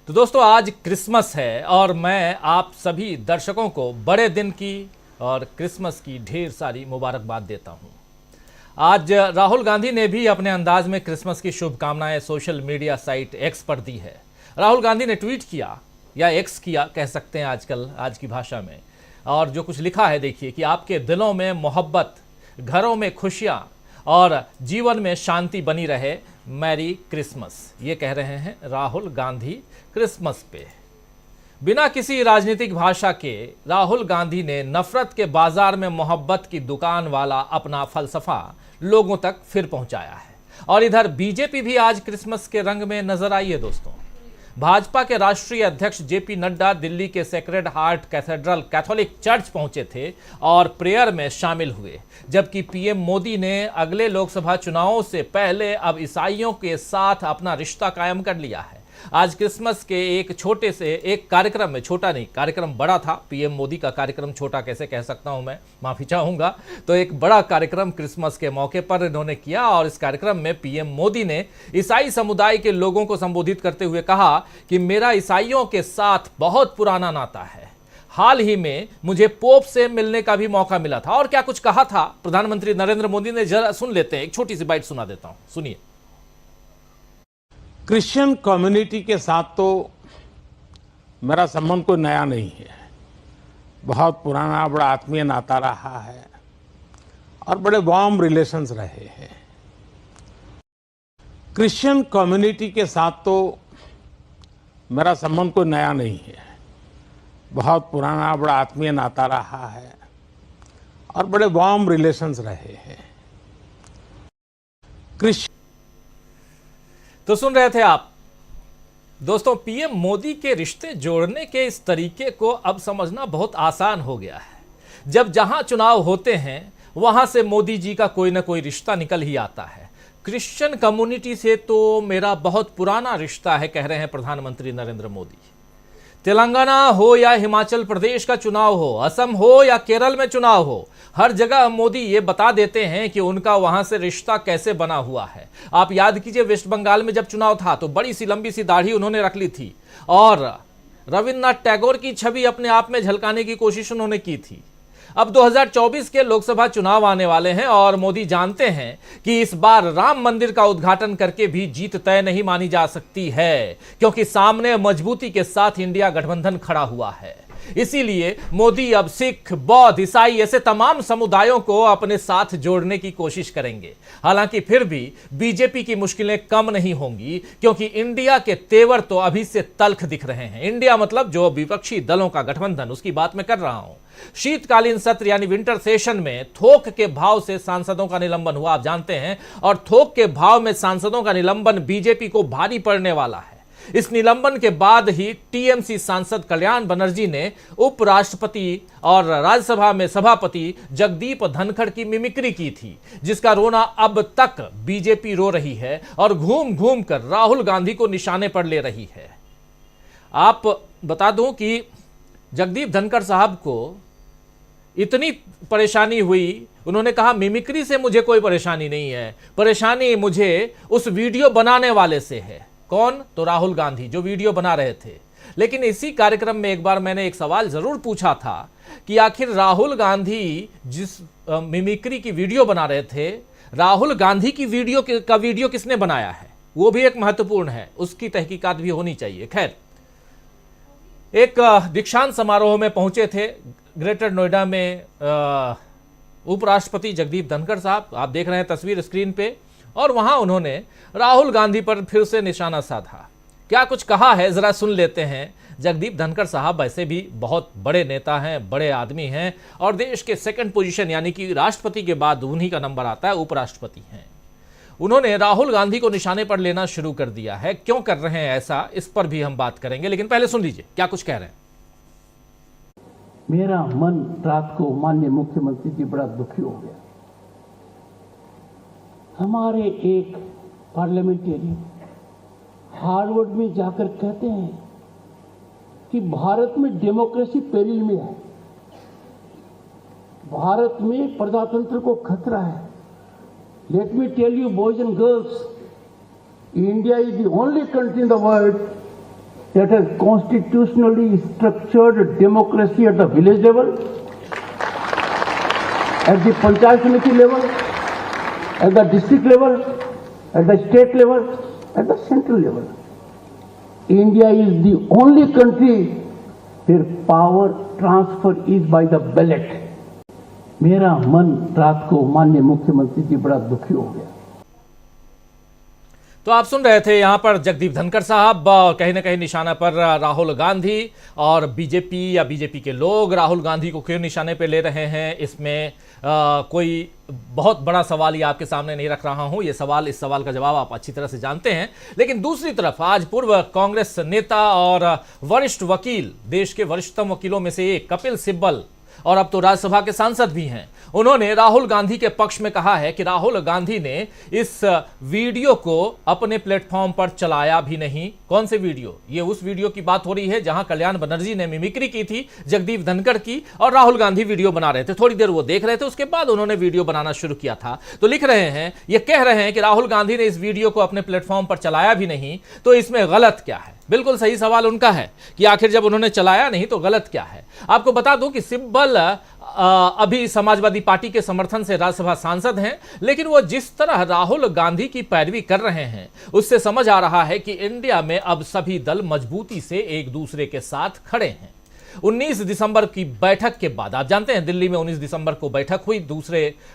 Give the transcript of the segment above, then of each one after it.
तो दोस्तों आज क्रिसमस है और मैं आप सभी दर्शकों को बड़े दिन की और क्रिसमस की ढेर सारी मुबारकबाद देता हूं। आज राहुल गांधी ने भी अपने अंदाज में क्रिसमस की शुभकामनाएं सोशल मीडिया साइट एक्स पर दी है। राहुल गांधी ने ट्वीट किया या एक्स किया कह सकते हैं आजकल आज की भाषा में, और जो कुछ लिखा है देखिए कि आपके दिलों में मोहब्बत, घरों में खुशियां और जीवन में शांति बनी रहे, मैरी क्रिसमस। ये कह रहे हैं राहुल गांधी क्रिसमस पे। बिना किसी राजनीतिक भाषा के राहुल गांधी ने नफरत के बाजार में मोहब्बत की दुकान वाला अपना फलसफा लोगों तक फिर पहुंचाया है। और इधर बीजेपी भी आज क्रिसमस के रंग में नजर आई है दोस्तों। भाजपा के राष्ट्रीय अध्यक्ष जेपी नड्डा दिल्ली के sacred heart cathedral Catholic church पहुंचे थे और प्रेयर में शामिल हुए, जबकि पीएम मोदी ने अगले लोकसभा चुनावों से पहले अब ईसाइयों के साथ अपना रिश्ता कायम कर लिया है। आज क्रिसमस के एक छोटे से एक कार्यक्रम में, छोटा नहीं कार्यक्रम बड़ा था, पीएम मोदी का कार्यक्रम छोटा कैसे कह सकता हूं मैं, माफी चाहूंगा, तो एक बड़ा कार्यक्रम क्रिसमस के मौके पर इन्होंने किया। और इस कार्यक्रम में पीएम मोदी ने ईसाई समुदाय के लोगों को संबोधित करते हुए कहा कि मेरा ईसाइयों के साथ बहुत पुराना नाता है। हाल ही में मुझे पोप से मिलने का भी मौका मिला था। और क्या कुछ कहा था प्रधानमंत्री नरेंद्र मोदी ने, जरा सुन लेते हैं, एक छोटी सी बाइट सुना देता हूं, सुनिए। क्रिश्चियन कम्युनिटी के साथ तो मेरा संबंध कोई नया नहीं है, बहुत पुराना बड़ा आत्मीय नाता रहा है और बड़े वार्म रिलेशंस रहे हैं। क्रिश्चियन कम्युनिटी के साथ तो मेरा संबंध कोई नया नहीं है, बहुत पुराना बड़ा आत्मीय नाता रहा है और बड़े वार्म रिलेशंस रहे हैं। तो सुन रहे थे आप दोस्तों, पीएम मोदी के रिश्ते जोड़ने के इस तरीके को अब समझना बहुत आसान हो गया है। जब जहां चुनाव होते हैं वहां से मोदी जी का कोई ना कोई रिश्ता निकल ही आता है। क्रिश्चियन कम्युनिटी से तो मेरा बहुत पुराना रिश्ता है, कह रहे हैं प्रधानमंत्री नरेंद्र मोदी। तेलंगाना हो या हिमाचल प्रदेश का चुनाव हो, असम हो या केरल में चुनाव हो, हर जगह मोदी ये बता देते हैं कि उनका वहां से रिश्ता कैसे बना हुआ है। आप याद कीजिए वेस्ट बंगाल में जब चुनाव था तो बड़ी सी लंबी सी दाढ़ी उन्होंने रख ली थी और रविन्द्रनाथ टैगोर की छवि अपने आप में झलकाने की कोशिश उन्होंने की थी। अब 2024 के लोकसभा चुनाव आने वाले हैं और मोदी जानते हैं कि इस बार राम मंदिर का उद्घाटन करके भी जीत तय नहीं मानी जा सकती है, क्योंकि सामने मजबूती के साथ इंडिया गठबंधन खड़ा हुआ है। इसीलिए मोदी अब सिख, बौद्ध, ईसाई ऐसे तमाम समुदायों को अपने साथ जोड़ने की कोशिश करेंगे। हालांकि फिर भी बीजेपी की मुश्किलें कम नहीं होंगी, क्योंकि इंडिया के तेवर तो अभी से तल्ख दिख रहे हैं। इंडिया मतलब जो विपक्षी दलों का गठबंधन, उसकी बात मैं कर रहा हूं। शीतकालीन सत्र यानी विंटर सेशन में थोक के भाव से सांसदों का निलंबन हुआ, आप जानते हैं, और थोक के भाव में सांसदों का निलंबन बीजेपी को भारी पड़ने वाला है। इस निलंबन के बाद ही टीएमसी सांसद कल्याण बनर्जी ने उपराष्ट्रपति और राज्यसभा में सभापति जगदीप धनखड़ की मिमिक्री की थी, जिसका रोना अब तक बीजेपी रो रही है और घूम घूम कर राहुल गांधी को निशाने पर ले रही है। आप बता दूं कि जगदीप धनखड़ साहब को इतनी परेशानी हुई, उन्होंने कहा मिमिक्री से मुझे कोई परेशानी नहीं है, परेशानी मुझे उस वीडियो बनाने वाले से है। कौन? तो राहुल गांधी, जो वीडियो बना रहे थे। लेकिन इसी कार्यक्रम में एक बार मैंने एक सवाल जरूर पूछा था कि आखिर राहुल गांधी जिस मिमिक्री की वीडियो बना रहे थे, राहुल गांधी की वीडियो किसने बनाया है? वो भी एक महत्वपूर्ण है, उसकी तहकीकात भी होनी चाहिए। खैर, एक दीक्षांत समारोह में पहुंचे थे ग्रेटर नोएडा में उपराष्ट्रपति जगदीप धनखड़ साहब, आप देख रहे हैं तस्वीर स्क्रीन पे, और वहां उन्होंने राहुल गांधी पर फिर से निशाना साधा। क्या कुछ कहा है जरा सुन लेते हैं। जगदीप धनखड़ साहब वैसे भी बहुत बड़े नेता हैं, बड़े आदमी हैं, और देश के सेकंड पोजीशन यानी कि राष्ट्रपति के बाद उन्हीं का नंबर आता है, उपराष्ट्रपति हैं। उन्होंने राहुल गांधी को निशाने पर लेना शुरू कर दिया है। क्यों कर रहे हैं ऐसा, इस पर भी हम बात करेंगे, लेकिन पहले सुन लीजिए क्या कुछ कह रहे हैं। मेरा मन रात को माननीय मुख्यमंत्री जी बड़ा दुखी हो गया। हमारे एक पार्लियामेंटेरियन हार्वर्ड में जाकर कहते हैं कि भारत में डेमोक्रेसी पेरिल में है, भारत में प्रजातंत्र को खतरा है। Let me tell you boys and girls, India is the only country in the world that has constitutionally structured democracy at the village level, at the Panchayat Samiti level, at the district level, at the state level, at the central level. India is the only country where power transfer is by the ballot. मेरा मन रात को माननीय मुख्यमंत्री जी बड़ा दुखी हो गया। तो आप सुन रहे थे यहां पर जगदीप धनखड़ साहब, कहीं ना कहीं निशाना पर राहुल गांधी और बीजेपी या बीजेपी के लोग राहुल गांधी को क्यों निशाने पे ले रहे हैं, इसमें कोई बहुत बड़ा सवाल ये आपके सामने नहीं रख रहा हूं। इस सवाल का जवाब आप अच्छी तरह से जानते हैं। लेकिन दूसरी तरफ आज पूर्व कांग्रेस नेता और वरिष्ठ वकील, देश के वरिष्ठतम वकीलों में से एक कपिल सिब्बल, और अब तो राज्यसभा के सांसद भी हैं, उन्होंने राहुल गांधी के पक्ष में कहा है कि राहुल गांधी ने इस वीडियो को अपने प्लेटफॉर्म पर चलाया भी नहीं। कौन से वीडियो? ये उस वीडियो की बात हो रही है जहां कल्याण बनर्जी ने मिमिक्री की थी जगदीप धनखड़ की, और राहुल गांधी वीडियो बना रहे थे। थोड़ी देर वो देख रहे थे, उसके बाद उन्होंने वीडियो बनाना शुरू किया था। तो लिख रहे हैं, ये कह रहे हैं कि राहुल गांधी ने इस वीडियो को अपने प्लेटफॉर्म पर चलाया भी नहीं, तो इसमें गलत क्या है? बिल्कुल सही सवाल उनका है कि आखिर जब उन्होंने चलाया नहीं तो गलत क्या है। आपको बता दूं कि सिब्बल अभी समाजवादी पार्टी के समर्थन से राज्यसभा सांसद हैं, लेकिन वो जिस तरह राहुल गांधी की पैरवी कर रहे हैं उससे समझ आ रहा है कि इंडिया में अब सभी दल मजबूती से एक दूसरे के साथ खड़े हैं। 19 दिसंबर की बैठक के बाद, आप जानते हैं दिल्ली में 19 दिसंबर को बैठक हुई,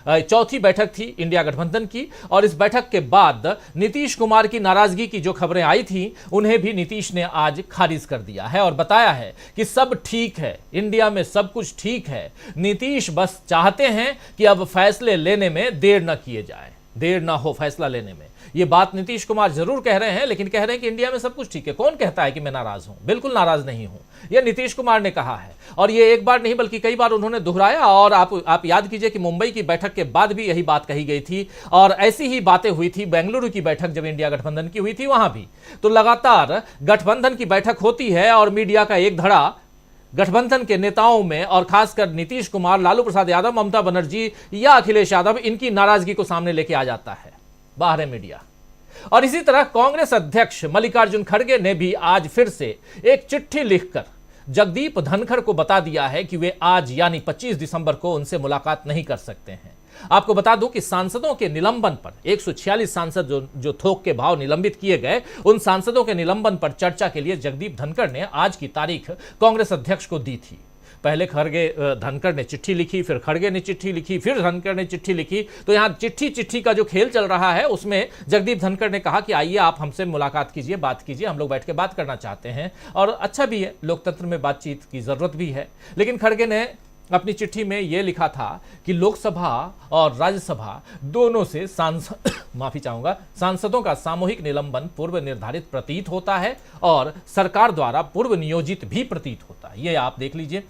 चौथी बैठक थी इंडिया गठबंधन की, और इस बैठक के बाद नीतीश कुमार की नाराजगी की जो खबरें आई थी उन्हें भी नीतीश ने आज खारिज कर दिया है और बताया है कि सब ठीक है, इंडिया में सब कुछ ठीक है। नीतीश बस चाहते हैं कि अब फैसले लेने में देर न किए जाए, देर ना हो फैसला लेने में। ये बात नीतीश कुमार जरूर कह रहे हैं, लेकिन कह रहे हैं कि इंडिया में सब कुछ ठीक है। कौन कहता है कि मैं नाराज हूं? बिल्कुल नाराज नहीं हूं, यह नीतीश कुमार ने कहा है, और ये एक बार नहीं बल्कि कई बार उन्होंने दोहराया। और आप याद कीजिए कि मुंबई की बैठक के बाद भी यही बात कही गई थी, और ऐसी ही बातें हुई थी बेंगलुरु की बैठक जब इंडिया गठबंधन की हुई थी वहां भी। तो लगातार गठबंधन की बैठक होती है और मीडिया का एक धड़ा गठबंधन के नेताओं में, और खासकर नीतीश कुमार, लालू प्रसाद यादव, ममता बनर्जी या अखिलेश यादव, इनकी नाराजगी को सामने लेके आ जाता है, बाहर है मीडिया। और इसी तरह कांग्रेस अध्यक्ष मल्लिकार्जुन खड़गे ने भी आज फिर से एक चिट्ठी लिखकर जगदीप धनखड़ को बता दिया है कि वे आज यानी 25 दिसंबर को उनसे मुलाकात नहीं कर सकते हैं। आपको बता दूं कि सांसदों के निलंबन पर 146 सांसद जो थोक के भाव निलंबित किए गए, उन सांसदों के निलंबन पर चर्चा के लिए जगदीप धनखड़ ने आज की तारीख कांग्रेस अध्यक्ष को दी थी। पहले धनखड़ ने चिट्ठी लिखी, फिर खड़गे ने चिट्ठी लिखी, फिर धनखड़ ने चिट्ठी लिखी। तो यहां चिट्ठी का जो खेल चल रहा है उसमें जगदीप धनखड़ ने कहा कि आइए आप हमसे मुलाकात कीजिए, बात कीजिए, हम लोग बैठ के बात करना चाहते हैं। और अच्छा भी है, लोकतंत्र में बातचीत की जरूरत भी है। लेकिन खड़गे ने अपनी चिट्ठी में यह लिखा था कि लोकसभा और राज्यसभा दोनों से सांसदों का सामूहिक निलंबन पूर्व निर्धारित प्रतीत होता है और सरकार द्वारा पूर्व नियोजित भी प्रतीत होता है। ये आप देख लीजिए,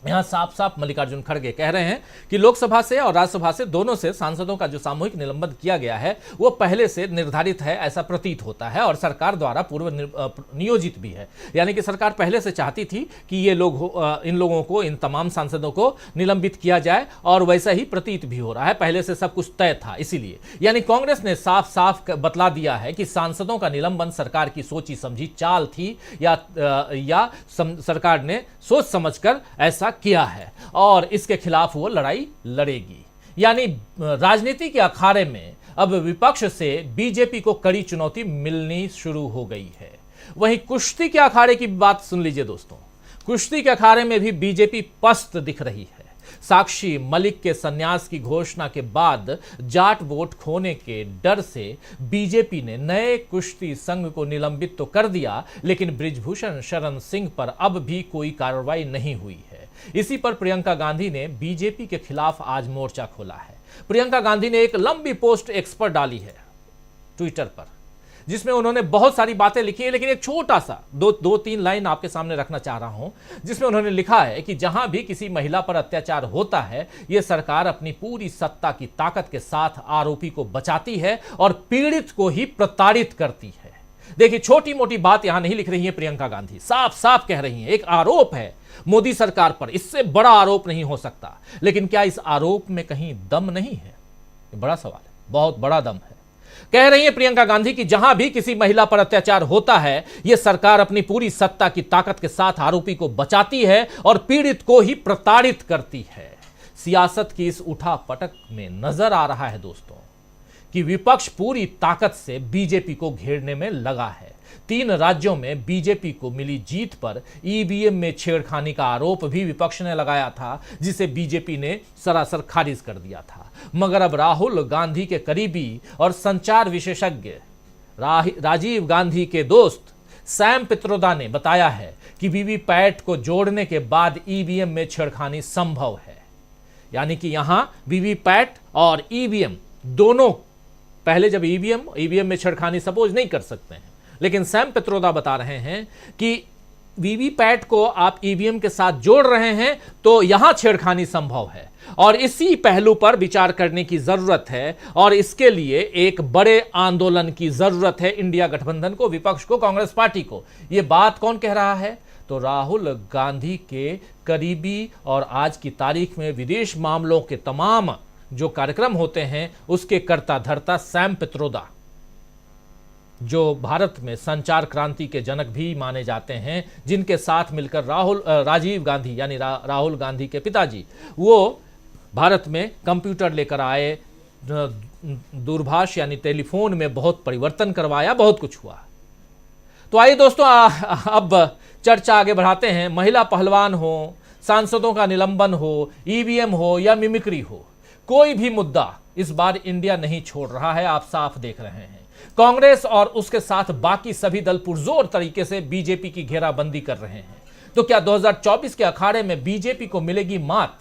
यहां साफ साफ मल्लिकार्जुन खड़गे कह रहे हैं कि लोकसभा से और राज्यसभा से दोनों से सांसदों का जो सामूहिक निलंबन किया गया है वो पहले से निर्धारित है, ऐसा प्रतीत होता है, और सरकार द्वारा पूर्व नियोजित भी है। यानी कि सरकार पहले से चाहती थी कि ये लोग, इन लोगों को, इन तमाम सांसदों को निलंबित किया जाए, और वैसा ही प्रतीत भी हो रहा है, पहले से सब कुछ तय था। इसीलिए यानी कांग्रेस ने साफ साफ बतला दिया है कि सांसदों का निलंबन सरकार की सोची समझी चाल थी, या सरकार ने सोच समझकर ऐसा किया है, और इसके खिलाफ वो लड़ाई लड़ेगी। यानी राजनीति के अखाड़े में अब विपक्ष से बीजेपी को कड़ी चुनौती मिलनी शुरू हो गई है। वहीं कुश्ती के अखाड़े की बात सुन लीजिए दोस्तों, कुश्ती के अखाड़े में भी बीजेपी पस्त दिख रही है। साक्षी मलिक के संन्यास की घोषणा के बाद जाट वोट खोने के डर से बीजेपी ने नए कुश्ती संघ को निलंबित तो कर दिया, लेकिन बृजभूषण शरण सिंह पर अब भी कोई कार्रवाई नहीं हुई है। इसी पर प्रियंका गांधी ने बीजेपी के खिलाफ आज मोर्चा खोला है। प्रियंका गांधी ने एक लंबी पोस्ट एक्स पर डाली है ट्विटर पर, जिसमें उन्होंने बहुत सारी बातें लिखी है, लेकिन एक छोटा सा दो तीन लाइन आपके सामने रखना चाह रहा हूं, जिसमें उन्होंने लिखा है कि जहां भी किसी महिला पर अत्याचार होता है, यह सरकार अपनी पूरी सत्ता की ताकत के साथ आरोपी को बचाती है और पीड़ित को ही प्रताड़ित करती है। देखिए, छोटी मोटी बात यहां नहीं लिख रही है प्रियंका गांधी, साफ साफ कह रही हैं एक आरोप है मोदी सरकार पर, इससे बड़ा आरोप नहीं हो सकता। लेकिन क्या इस आरोप में कहीं दम नहीं है? ये बड़ा सवाल है, बहुत बड़ा दम है। कह रही है प्रियंका गांधी कि जहां भी किसी महिला पर अत्याचार होता है, यह सरकार अपनी पूरी सत्ता की ताकत के साथ आरोपी को बचाती है और पीड़ित को ही प्रताड़ित करती है। सियासत की इस उठापटक में नजर आ रहा है दोस्तों कि विपक्ष पूरी ताकत से बीजेपी को घेरने में लगा है। 3 राज्यों में बीजेपी को मिली जीत पर ईवीएम में छेड़खानी का आरोप भी विपक्ष ने लगाया था, जिसे बीजेपी ने सरासर खारिज कर दिया था। मगर अब राहुल गांधी के करीबी और संचार विशेषज्ञ राजीव गांधी के दोस्त सैम पित्रोदा ने बताया है कि वीवीपैट को जोड़ने के बाद ईवीएम में छेड़खानी संभव है। यानी कि यहां वीवीपैट और ईवीएम दोनों, पहले जब ईवीएम में छेड़खानी सपोज नहीं कर सकते हैं, लेकिन सैम पित्रोदा बता रहे हैं कि वीवीपैट को आप ईवीएम के साथ जोड़ रहे हैं तो यहां छेड़खानी संभव है और इसी पहलू पर विचार करने की जरूरत है और इसके लिए एक बड़े आंदोलन की जरूरत है इंडिया गठबंधन को, विपक्ष को, कांग्रेस पार्टी को। यह बात कौन कह रहा है? तो राहुल गांधी के करीबी और आज की तारीख में विदेश मामलों के तमाम जो कार्यक्रम होते हैं उसके कर्ता धर्ता सैम पित्रोदा, जो भारत में संचार क्रांति के जनक भी माने जाते हैं, जिनके साथ मिलकर राजीव गांधी यानी राहुल गांधी के पिताजी वो भारत में कंप्यूटर लेकर आए, दूरभाष यानी टेलीफोन में बहुत परिवर्तन करवाया, बहुत कुछ हुआ। तो आइए दोस्तों अब चर्चा आगे बढ़ाते हैं। महिला पहलवान हो, सांसदों का निलंबन हो, ईवीएम हो या मिमिक्री हो, कोई भी मुद्दा इस बार इंडिया नहीं छोड़ रहा है, आप साफ देख रहे हैं। कांग्रेस और उसके साथ बाकी सभी दल पुरजोर तरीके से बीजेपी की घेराबंदी कर रहे हैं। तो क्या 2024 के अखाड़े में बीजेपी को मिलेगी मात?